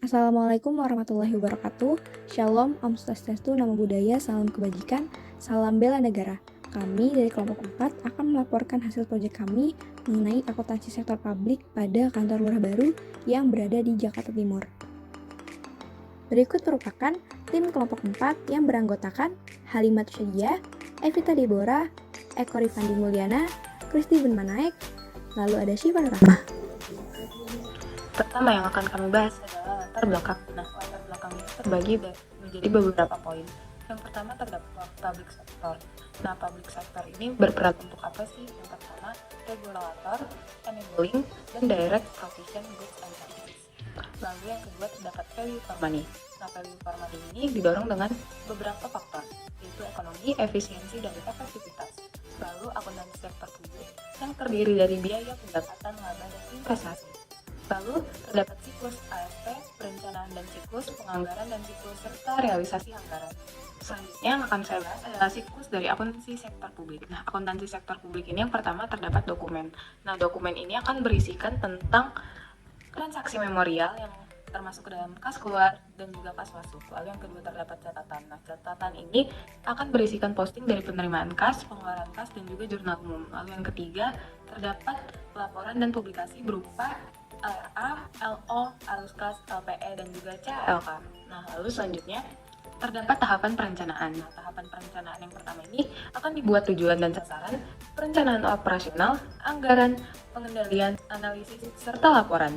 Assalamualaikum warahmatullahi wabarakatuh. Shalom, Om Swastiastu, Namo Buddhaya, Salam Kebajikan, Salam Bela Negara. Kami dari kelompok 4 akan melaporkan hasil proyek kami mengenai akuntansi sektor publik pada kantor lurah baru yang berada di Jakarta Timur. Berikut merupakan tim kelompok 4 yang beranggotakan Halimat Syedia, Evita Deborah, Eko Rifandi Mulyana, Kristi Benmanaek, lalu ada Syifa Rahmah. Pertama yang akan kami bahas adalah latar belakang. Nah, latar belakang ini terbagi menjadi beberapa poin. Yang pertama terdapat public sector. Nah, public sector ini berperan untuk apa sih? Yang pertama, regulator, enabling, dan direct provision goods and services. Lalu yang kedua terdapat value for money. Nah, value for money ini didorong dengan beberapa faktor, yaitu ekonomi, efisiensi, dan efektivitas. Lalu akuntansi sektor publik yang terdiri dari biaya, pendapatan, laba, dan investasi. Lalu terdapat siklus AFP, perencanaan dan siklus, penganggaran dan siklus, serta realisasi anggaran. Selanjutnya yang akan saya bahas adalah siklus dari akuntansi sektor publik. Nah, akuntansi sektor publik ini yang pertama terdapat dokumen. Nah, dokumen ini akan berisikan tentang transaksi memorial yang termasuk ke dalam kas keluar dan juga kas masuk. Lalu yang kedua terdapat catatan. Nah, catatan ini akan berisikan posting dari penerimaan kas, pengeluaran kas, dan juga jurnal umum. Lalu yang ketiga terdapat laporan dan publikasi berupa LRA, LO, Aluskas, LPE, dan juga CLK. Nah, lalu selanjutnya terdapat tahapan perencanaan. Nah, tahapan perencanaan yang pertama ini akan dibuat tujuan dan sasaran, perencanaan operasional, anggaran, pengendalian, analisis, serta laporan.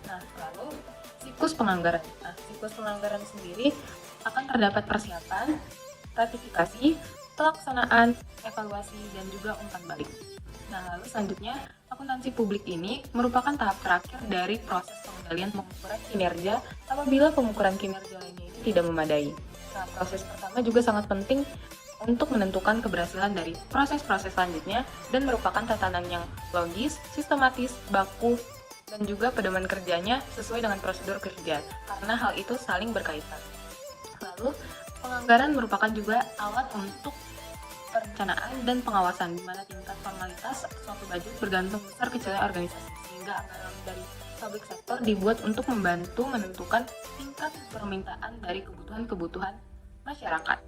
Nah, lalu siklus penganggaran. Nah, siklus penganggaran sendiri akan terdapat persiapan, ratifikasi, pelaksanaan, evaluasi, dan juga umpan balik. Nah, lalu selanjutnya, akuntansi publik ini merupakan tahap terakhir dari proses pengendalian pengukuran kinerja apabila pengukuran kinerja lainnya itu tidak memadai. Nah, proses pertama juga sangat penting untuk menentukan keberhasilan dari proses-proses selanjutnya dan merupakan tatanan yang logis, sistematis, baku, dan juga pedoman kerjanya sesuai dengan prosedur kerja, karena hal itu saling berkaitan. Lalu, penganggaran merupakan juga alat untuk perencanaan dan pengawasan, di mana tingkat formalitas suatu budget bergantung besar kecilnya organisasi, sehingga anggaran dari public sector dibuat untuk membantu menentukan tingkat permintaan dari kebutuhan-kebutuhan masyarakat.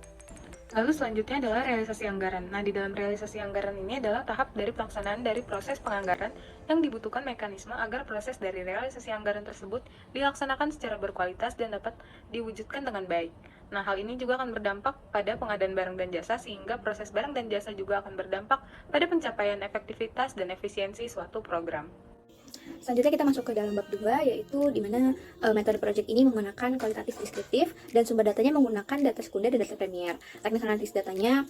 Lalu selanjutnya adalah realisasi anggaran. Nah, di dalam realisasi anggaran ini adalah tahap dari pelaksanaan dari proses penganggaran yang dibutuhkan mekanisme agar proses dari realisasi anggaran tersebut dilaksanakan secara berkualitas dan dapat diwujudkan dengan baik. Nah, hal ini juga akan berdampak pada pengadaan barang dan jasa, sehingga proses barang dan jasa juga akan berdampak pada pencapaian efektivitas dan efisiensi suatu program. Selanjutnya kita masuk ke dalam bab 2, yaitu di mana metode project ini menggunakan kualitatif deskriptif dan sumber datanya menggunakan data sekunder dan data premier. Teknik analisis datanya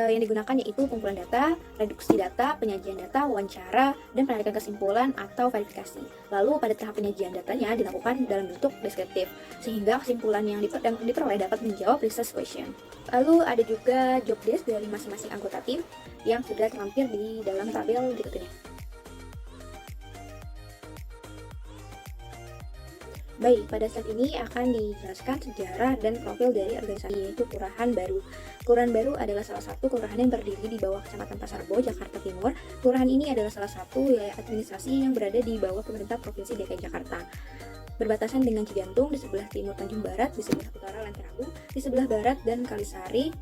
yang digunakan yaitu pengumpulan data, reduksi data, penyajian data, wawancara, dan penarikan kesimpulan atau verifikasi. Lalu pada tahap penyajian datanya dilakukan dalam bentuk deskriptif, sehingga kesimpulan yang diperoleh dapat menjawab research question. Lalu ada juga job desk dari masing-masing anggota tim yang sudah terlampir di dalam tabel berikut ini. Baik, pada saat ini akan dijelaskan sejarah dan profil dari organisasi, yaitu Kelurahan Baru. Kelurahan Baru adalah salah satu kelurahan yang berdiri di bawah Kecamatan Pasar Bo, Jakarta Timur. Kelurahan ini adalah salah satu wilayah administrasi yang berada di bawah pemerintah Provinsi DKI Jakarta. Berbatasan dengan Cijantung di sebelah timur Tanjung Barat, di sebelah utara Lenterabu, di sebelah barat dan Kalisari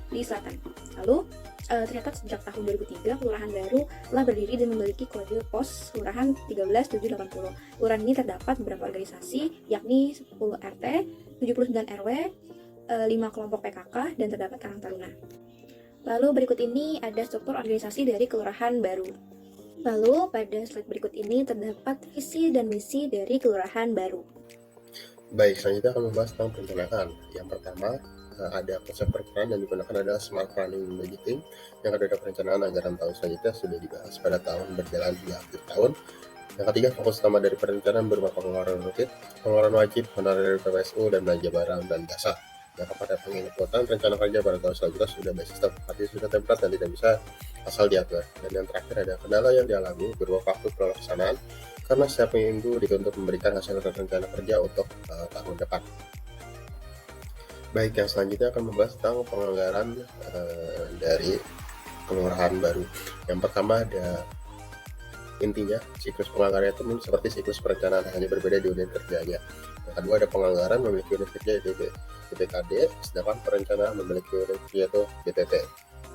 di selatan. Lalu tercatat sejak tahun 2003, Kelurahan Baru telah berdiri dan memiliki kode pos Kelurahan 13780. Kelurahan ini terdapat beberapa organisasi, yakni 10 RT, 79 RW, 5 kelompok PKK, dan terdapat Karang Taruna. Lalu berikut ini ada struktur organisasi dari Kelurahan Baru. Lalu pada slide berikut ini terdapat visi dan misi dari Kelurahan Baru. Baik, selanjutnya akan membahas tentang perencanaan. Yang pertama, ada konsep perencanaan yang digunakan adalah smart planning and budgeting. Yang kedua ada perencanaan anggaran tahun selanjutnya sudah dibahas pada tahun berjalan di akhir tahun. Yang ketiga, fokus utama dari perencanaan berupa pengeluaran rutin, pengeluaran wajib, honorer PPSU, dan belanja barang dan jasa. Nah, kepada penginputan rencana kerja pada tahun selanjutnya sudah sistem, artinya sudah template dan tidak bisa asal diatur. Dan yang terakhir ada kendala yang dialami berupa waktu pelaksanaan, karena setiap minggu dituntut memberikan hasil rencana kerja untuk tahun depan. Baik, yang selanjutnya akan membahas tentang penganggaran dari Kelurahan Baru. Yang pertama ada Intinya, siklus penganggaran itu seperti siklus perencanaan, hanya berbeda di unit kerjanya. Yang kedua ada penganggaran memiliki unit kerja DPKD, sedangkan perencanaan memiliki unit kerja itu DPP.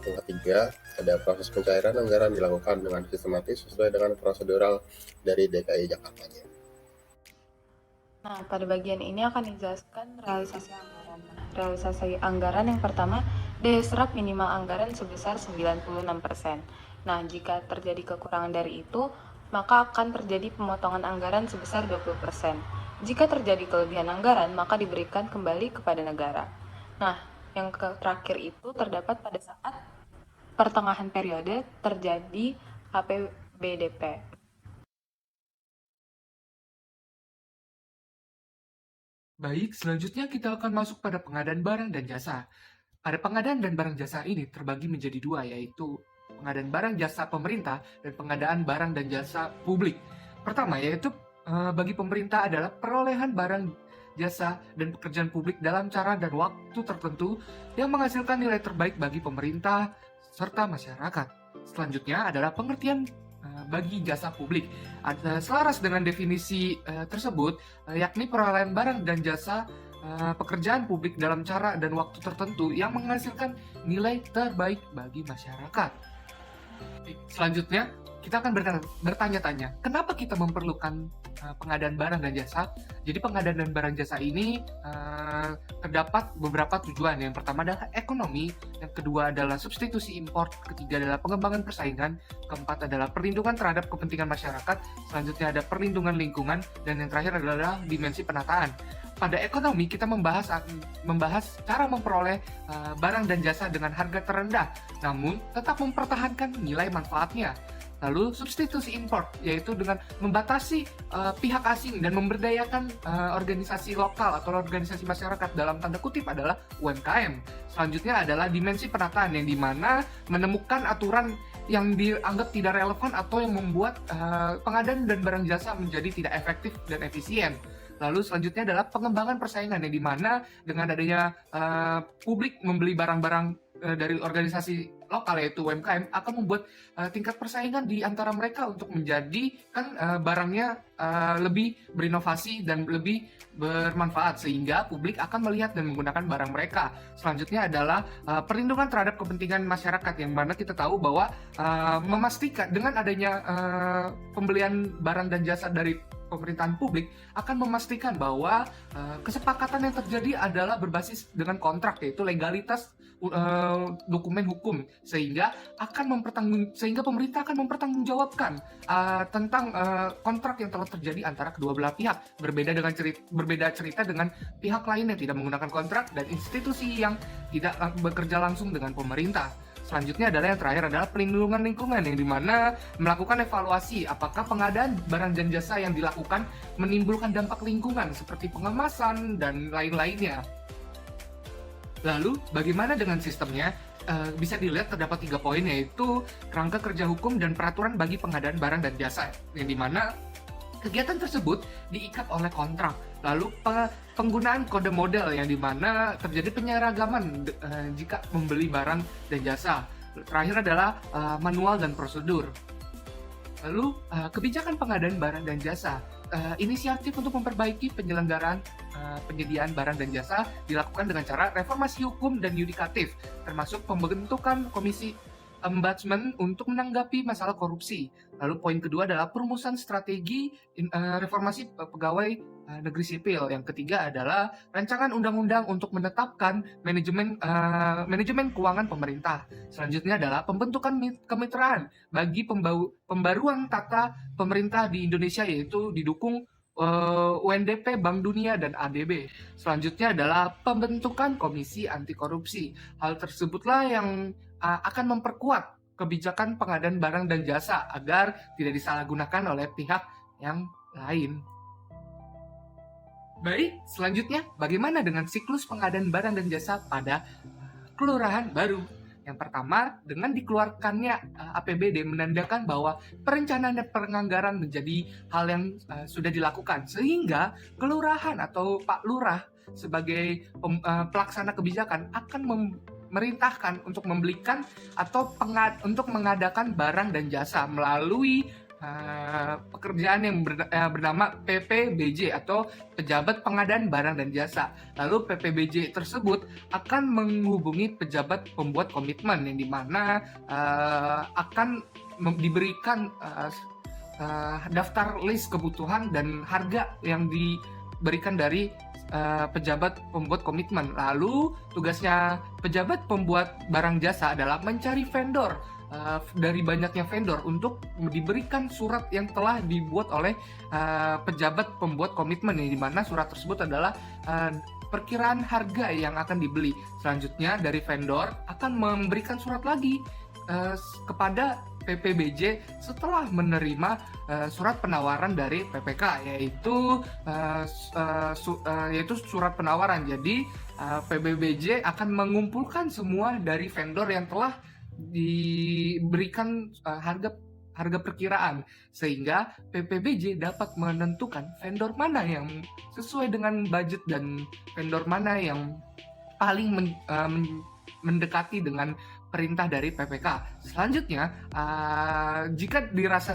Yang ketiga, ada proses pencairan anggaran dilakukan dengan sistematis sesuai dengan prosedural dari DKI Jakarta. Nah, pada bagian ini akan dijelaskan realisasi anggaran. Nah, realisasi anggaran yang pertama, daya serap minimal anggaran sebesar 96%. Nah, jika terjadi kekurangan dari itu, maka akan terjadi pemotongan anggaran sebesar 20%. Jika terjadi kelebihan anggaran, maka diberikan kembali kepada negara. Nah, yang terakhir itu terdapat pada saat pertengahan periode terjadi APBDP. Baik, selanjutnya kita akan masuk pada pengadaan barang dan jasa. Pada pengadaan dan barang jasa ini terbagi menjadi dua, yaitu pengadaan barang jasa pemerintah dan pengadaan barang dan jasa publik. Pertama, yaitu bagi pemerintah adalah perolehan barang jasa dan pekerjaan publik dalam cara dan waktu tertentu yang menghasilkan nilai terbaik bagi pemerintah serta masyarakat. Selanjutnya adalah pengertian bagi jasa publik. Selaras dengan definisi tersebut, yakni perolehan barang dan jasa pekerjaan publik dalam cara dan waktu tertentu yang menghasilkan nilai terbaik bagi masyarakat. Selanjutnya, kita akan bertanya-tanya, kenapa kita memerlukan pengadaan barang dan jasa? Jadi pengadaan dan barang jasa ini terdapat beberapa tujuan. Yang pertama adalah ekonomi, yang kedua adalah substitusi impor, ketiga adalah pengembangan persaingan, keempat adalah perlindungan terhadap kepentingan masyarakat, selanjutnya ada perlindungan lingkungan, dan yang terakhir adalah dimensi penataan. Pada ekonomi kita membahas cara memperoleh barang dan jasa dengan harga terendah, namun tetap mempertahankan nilai manfaatnya. Lalu substitusi import, yaitu dengan membatasi pihak asing dan memberdayakan organisasi lokal atau organisasi masyarakat, dalam tanda kutip adalah UMKM. Selanjutnya adalah dimensi penataan, yang dimana menemukan aturan yang dianggap tidak relevan atau yang membuat pengadaan dan barang jasa menjadi tidak efektif dan efisien. Lalu selanjutnya adalah pengembangan persaingan, yang dimana dengan adanya publik membeli barang-barang dari organisasi lokal yaitu UMKM akan membuat tingkat persaingan di antara mereka untuk menjadikan barangnya lebih berinovasi dan lebih bermanfaat, sehingga publik akan melihat dan menggunakan barang mereka. Selanjutnya adalah perlindungan terhadap kepentingan masyarakat, yang mana kita tahu bahwa memastikan dengan adanya pembelian barang dan jasa dari pemerintahan publik akan memastikan bahwa kesepakatan yang terjadi adalah berbasis dengan kontrak, yaitu legalitas dokumen hukum, sehingga pemerintah akan mempertanggungjawabkan tentang kontrak yang telah terjadi antara kedua belah pihak. Berbeda cerita dengan pihak lain yang tidak menggunakan kontrak dan institusi yang tidak bekerja langsung dengan pemerintah. Selanjutnya adalah yang terakhir adalah perlindungan lingkungan, yang dimana melakukan evaluasi apakah pengadaan barang dan jasa yang dilakukan menimbulkan dampak lingkungan seperti pengemasan dan lain-lainnya. Lalu bagaimana dengan sistemnya? Bisa dilihat terdapat 3 poin, yaitu kerangka kerja hukum dan peraturan bagi pengadaan barang dan jasa, yang dimana kegiatan tersebut diikat oleh kontrak. Lalu penggunaan kode model, yang dimana terjadi penyeragaman jika membeli barang dan jasa. Terakhir adalah manual dan prosedur. Lalu kebijakan pengadaan barang dan jasa. Inisiatif untuk memperbaiki penyelenggaraan penyediaan barang dan jasa dilakukan dengan cara reformasi hukum dan yudikatif, termasuk pembentukan komisi ombudsman untuk menanggapi masalah korupsi. Lalu poin kedua adalah perumusan strategi reformasi pegawai negeri sipil. Yang ketiga adalah rancangan undang-undang untuk menetapkan manajemen keuangan pemerintah. Selanjutnya adalah pembentukan kemitraan bagi pembaruan tata pemerintah di Indonesia, yaitu didukung UNDP, Bank Dunia, dan ADB. Selanjutnya adalah pembentukan komisi anti korupsi. Hal tersebutlah yang akan memperkuat kebijakan pengadaan barang dan jasa agar tidak disalahgunakan oleh pihak yang lain. Baik, selanjutnya bagaimana dengan siklus pengadaan barang dan jasa pada kelurahan baru? Yang pertama, dengan dikeluarkannya APBD menandakan bahwa perencanaan dan penganggaran menjadi hal yang sudah dilakukan, sehingga kelurahan atau Pak Lurah sebagai pelaksana kebijakan akan memerintahkan untuk membelikan atau untuk mengadakan barang dan jasa melalui pekerjaan yang bernama PPBJ atau Pejabat Pengadaan Barang dan Jasa. Lalu PPBJ tersebut akan menghubungi pejabat pembuat komitmen yang dimana akan diberikan daftar list kebutuhan dan harga yang diberikan dari pejabat pembuat komitmen. Lalu tugasnya pejabat pembuat barang jasa adalah mencari vendor dari banyaknya vendor untuk diberikan surat yang telah dibuat oleh pejabat pembuat komitmen, yang dimana surat tersebut adalah perkiraan harga yang akan dibeli. Selanjutnya dari vendor akan memberikan surat lagi kepada PPBJ setelah menerima surat penawaran dari PPK, yaitu surat penawaran. Jadi PPBJ akan mengumpulkan semua dari vendor yang telah diberikan harga perkiraan, sehingga PPBJ dapat menentukan vendor mana yang sesuai dengan budget dan vendor mana yang paling mendekati dengan perintah dari PPK. Selanjutnya, jika dirasa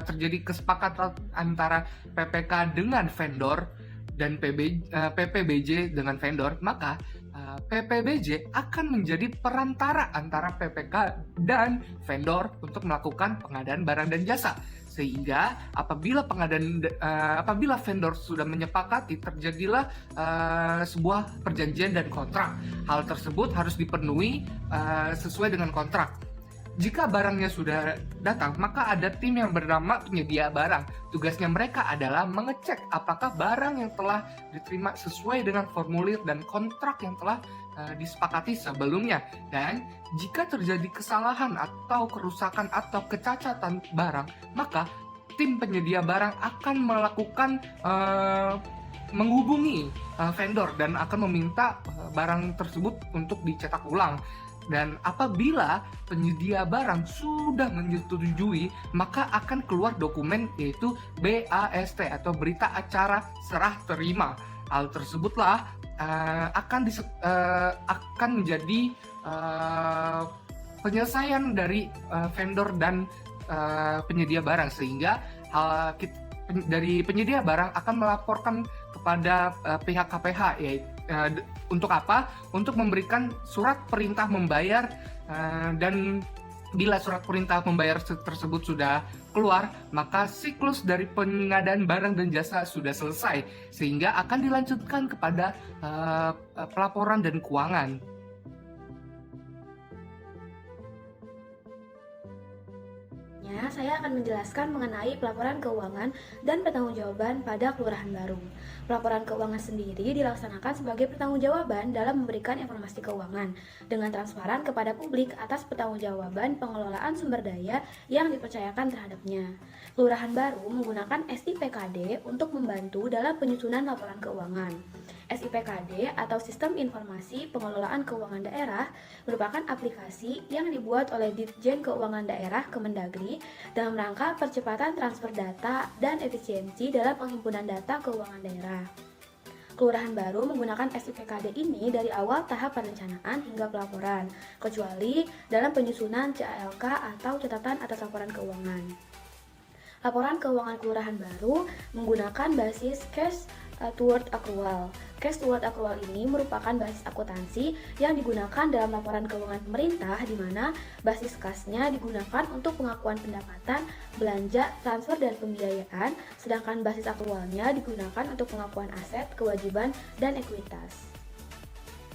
terjadi kesepakatan antara PPK dengan vendor dan PPBJ dengan vendor, maka PPBJ akan menjadi perantara antara PPK dan vendor untuk melakukan pengadaan barang dan jasa. Sehingga apabila vendor sudah menyepakati, terjadilah sebuah perjanjian dan kontrak. Hal tersebut harus dipenuhi sesuai dengan kontrak. Jika barangnya sudah datang, maka ada tim yang bernama penyedia barang. Tugasnya mereka adalah mengecek apakah barang yang telah diterima sesuai dengan formulir dan kontrak yang telah disepakati sebelumnya. Dan jika terjadi kesalahan atau kerusakan atau kecacatan barang, maka tim penyedia barang akan melakukan menghubungi vendor dan akan meminta barang tersebut untuk dicetak ulang. Dan apabila penyedia barang sudah menyetujui, maka akan keluar dokumen yaitu BAST atau Berita Acara Serah Terima. Hal tersebutlah akan menjadi penyelesaian dari vendor dan penyedia barang, sehingga dari penyedia barang akan melaporkan kepada pihak KPH, yaitu untuk apa? Untuk memberikan surat perintah membayar, dan bila surat perintah membayar tersebut sudah keluar, maka siklus dari pengadaan barang dan jasa sudah selesai, sehingga akan dilanjutkan kepada pelaporan dan keuangan. Saya akan menjelaskan mengenai pelaporan keuangan dan pertanggungjawaban pada kelurahan baru. Pelaporan keuangan sendiri dilaksanakan sebagai pertanggungjawaban dalam memberikan informasi keuangan dengan transparan kepada publik atas pertanggungjawaban pengelolaan sumber daya yang dipercayakan terhadapnya. Kelurahan baru menggunakan SIPKD untuk membantu dalam penyusunan laporan keuangan. SIPKD atau Sistem Informasi Pengelolaan Keuangan Daerah merupakan aplikasi yang dibuat oleh Ditjen Keuangan Daerah Kemendagri dalam rangka percepatan transfer data dan efisiensi dalam penghimpunan data keuangan daerah. Kelurahan baru menggunakan SIPKD ini dari awal tahap perencanaan hingga pelaporan, kecuali dalam penyusunan CALK atau catatan atas laporan keuangan. Laporan keuangan kelurahan baru menggunakan basis cash toward accrual. Cash toward accrual ini merupakan basis akuntansi yang digunakan dalam laporan keuangan pemerintah, di mana basis kasnya digunakan untuk pengakuan pendapatan, belanja, transfer, dan pembiayaan, sedangkan basis accrualnya digunakan untuk pengakuan aset, kewajiban, dan ekuitas.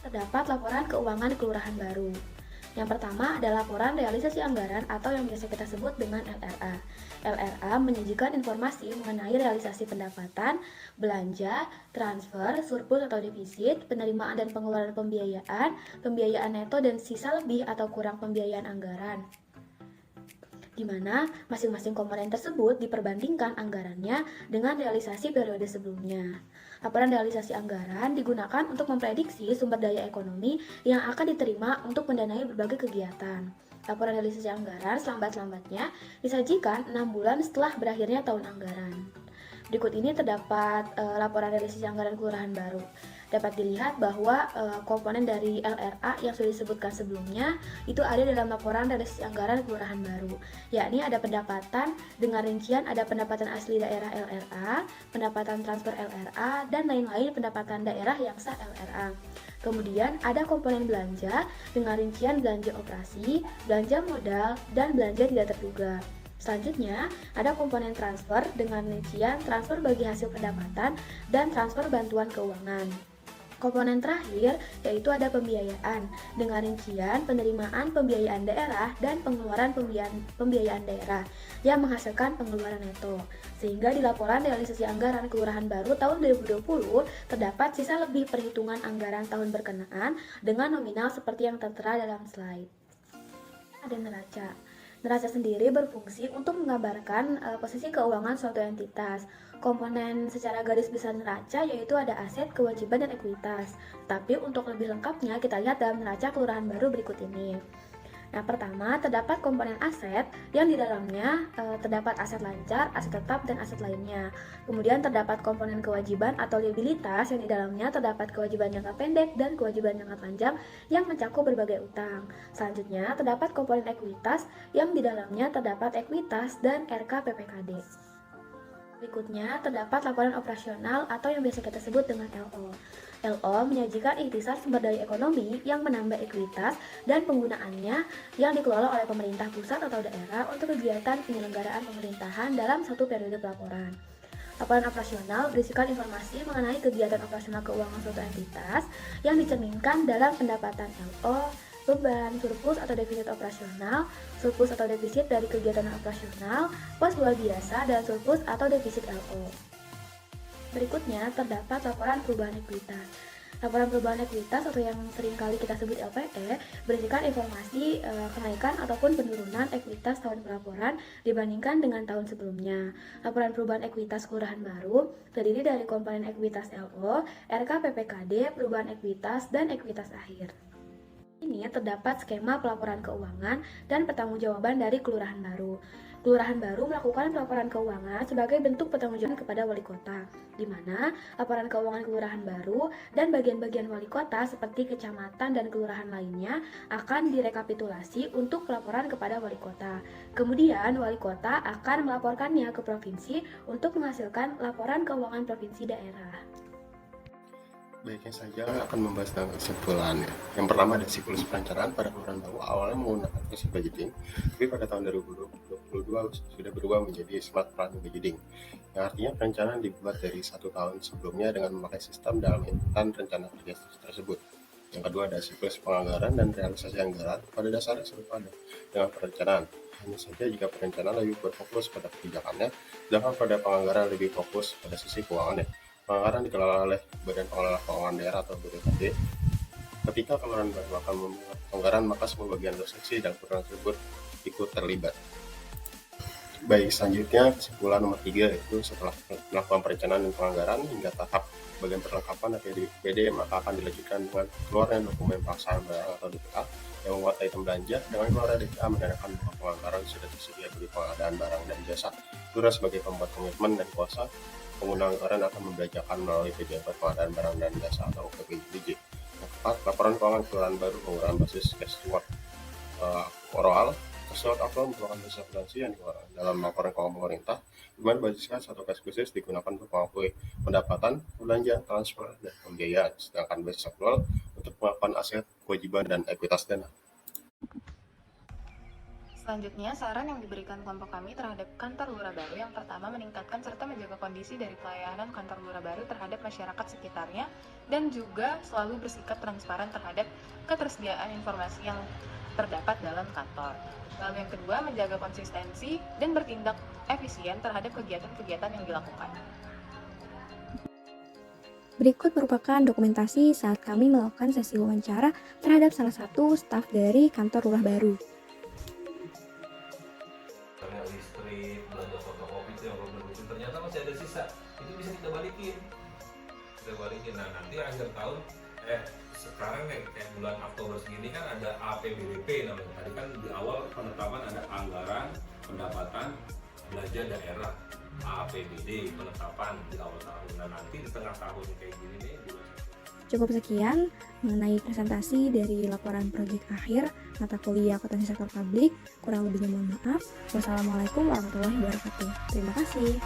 Terdapat laporan keuangan kelurahan baru. Yang pertama adalah laporan realisasi anggaran atau yang biasa kita sebut dengan LRA. LRA menyajikan informasi mengenai realisasi pendapatan, belanja, transfer, surplus atau defisit, penerimaan dan pengeluaran pembiayaan, pembiayaan neto dan sisa lebih atau kurang pembiayaan anggaran, di mana masing-masing komponen tersebut diperbandingkan anggarannya dengan realisasi periode sebelumnya. Laporan realisasi anggaran digunakan untuk memprediksi sumber daya ekonomi yang akan diterima untuk mendanai berbagai kegiatan. Laporan realisasi anggaran selambat-lambatnya disajikan 6 bulan setelah berakhirnya tahun anggaran. Berikut ini terdapat laporan realisasi anggaran kelurahan baru. Dapat dilihat bahwa komponen dari LRA yang sudah disebutkan sebelumnya itu ada dalam laporan realisasi anggaran kelurahan baru, yakni ada pendapatan dengan rincian ada pendapatan asli daerah LRA, pendapatan transfer LRA, dan lain-lain pendapatan daerah yang sah LRA. Kemudian ada komponen belanja dengan rincian belanja operasi, belanja modal, dan belanja tidak terduga. Selanjutnya, ada komponen transfer dengan rincian transfer bagi hasil pendapatan dan transfer bantuan keuangan. Komponen terakhir yaitu ada pembiayaan dengan rincian penerimaan pembiayaan daerah dan pengeluaran pembiayaan daerah yang menghasilkan pengeluaran neto. Sehingga di laporan realisasi anggaran kelurahan baru tahun 2020 terdapat sisa lebih perhitungan anggaran tahun berkenaan dengan nominal seperti yang tertera dalam slide. Ada neraca. Neraca sendiri berfungsi untuk menggambarkan posisi keuangan suatu entitas. Komponen secara garis besar neraca yaitu ada aset, kewajiban, dan ekuitas. Tapi untuk lebih lengkapnya kita lihat dalam neraca kelurahan baru berikut ini. Nah, pertama terdapat komponen aset yang di dalamnya terdapat aset lancar, aset tetap, dan aset lainnya. Kemudian terdapat komponen kewajiban atau liabilitas yang di dalamnya terdapat kewajiban jangka pendek dan kewajiban jangka panjang yang mencakup berbagai utang. Selanjutnya terdapat komponen ekuitas yang di dalamnya terdapat ekuitas dan RKPPKD. Berikutnya terdapat laporan operasional atau yang biasa kita sebut dengan LO. LO menyajikan ikhtisar sumber daya ekonomi yang menambah ekuitas dan penggunaannya yang dikelola oleh pemerintah pusat atau daerah untuk kegiatan penyelenggaraan pemerintahan dalam satu periode pelaporan. Laporan operasional berisikan informasi mengenai kegiatan operasional keuangan suatu entitas yang dicerminkan dalam pendapatan LO, beban, surplus atau defisit operasional, surplus atau defisit dari kegiatan operasional, pos luar biasa, dan surplus atau defisit LO. Berikutnya terdapat laporan perubahan ekuitas. Laporan perubahan ekuitas atau yang sering kali kita sebut LPE berisikan informasi kenaikan ataupun penurunan ekuitas tahun pelaporan dibandingkan dengan tahun sebelumnya. Laporan perubahan ekuitas kelurahan baru terdiri dari komponen ekuitas LO, RKPPKD, perubahan ekuitas, dan ekuitas akhir. Ini terdapat skema pelaporan keuangan dan pertanggungjawaban dari kelurahan baru. Kelurahan baru melakukan pelaporan keuangan sebagai bentuk pertanggungjawaban kepada wali kota, di mana laporan keuangan kelurahan baru dan bagian-bagian wali kota seperti kecamatan dan kelurahan lainnya akan direkapitulasi untuk pelaporan kepada wali kota. Kemudian wali kota akan melaporkannya ke provinsi untuk menghasilkan laporan keuangan provinsi daerah. Baiknya saja akan membahas tentang kesimpulannya. Yang pertama ada siklus perencanaan pada kelurahan baru awalnya menggunakan prinsip budgeting, tapi pada tahun 2022 sudah berubah menjadi smart planning budgeting, yang artinya perencanaan dibuat dari 1 tahun sebelumnya dengan memakai sistem dalam inputan rencana kerja tersebut. Yang kedua ada siklus penganggaran dan realisasi anggaran pada dasarnya serupa dengan perencanaan. Hanya saja jika perencanaan lebih berfokus pada kebijakannya, sedangkan pada penganggaran lebih fokus pada sisi keuangannya. Penganggaran dikelola oleh Badan Pengelola Keuangan Daerah atau BPKD. Ketika kelurahan baru akan membuat anggaran, maka semua bagian seksi dan kelurahan tersebut ikut terlibat. Baik, selanjutnya kesimpulan nomor 3 yaitu setelah melakukan perencanaan dan penganggaran hingga tahap bagian perlengkapan APBD, maka akan dilanjutkan dengan keluarnya dokumen pelaksanaan barang atau DPA yang memuat item belanja. Dengan keluarnya DPA menandakan bahwa penganggaran sudah tersedia bagi pengadaan barang dan jasa. Kelurahan sebagai pembuat komitmen dan kuasa pengguna anggaran akan membelanjakan melalui pejabat pengadaan barang dan jasa atau PPJBJ. Keempat, laporan keuangan kelurahan baru menggunakan basis cash reward oral. Cash reward upload merupakan basis akuntansi yang dikeluarkan dalam laporan keuangan pemerintah, di mana basiskan satu cash khusus digunakan untuk mengakui pendapatan, belanja, transfer, dan pembiayaan, sedangkan basis upload untuk pengakuan aset, kewajiban, dan ekuitas dana. Selanjutnya, saran yang diberikan kelompok kami terhadap kantor lurah baru yang pertama meningkatkan serta menjaga kondisi dari pelayanan kantor lurah baru terhadap masyarakat sekitarnya dan juga selalu bersikap transparan terhadap ketersediaan informasi yang terdapat dalam kantor. Lalu yang kedua, menjaga konsistensi dan bertindak efisien terhadap kegiatan-kegiatan yang dilakukan. Berikut merupakan dokumentasi saat kami melakukan sesi wawancara terhadap salah satu staf dari kantor lurah baru. Listrik, belanja fotokopi itu yang belum berusin, ternyata masih ada sisa, itu bisa kita balikin. Nah nanti akhir tahun, sekarang kayak bulan Oktober segini kan ada APBDP namanya. Tadi kan di awal penetapan ada anggaran, pendapatan, belanja daerah. APBD penetapan di awal tahun. Nah nanti di tengah tahun kayak gini nih bulan Cukup sekian mengenai presentasi dari laporan proyek akhir mata kuliah akuntansi sektor publik. Kurang lebihnya mohon maaf. Wassalamualaikum warahmatullahi wabarakatuh. Terima kasih.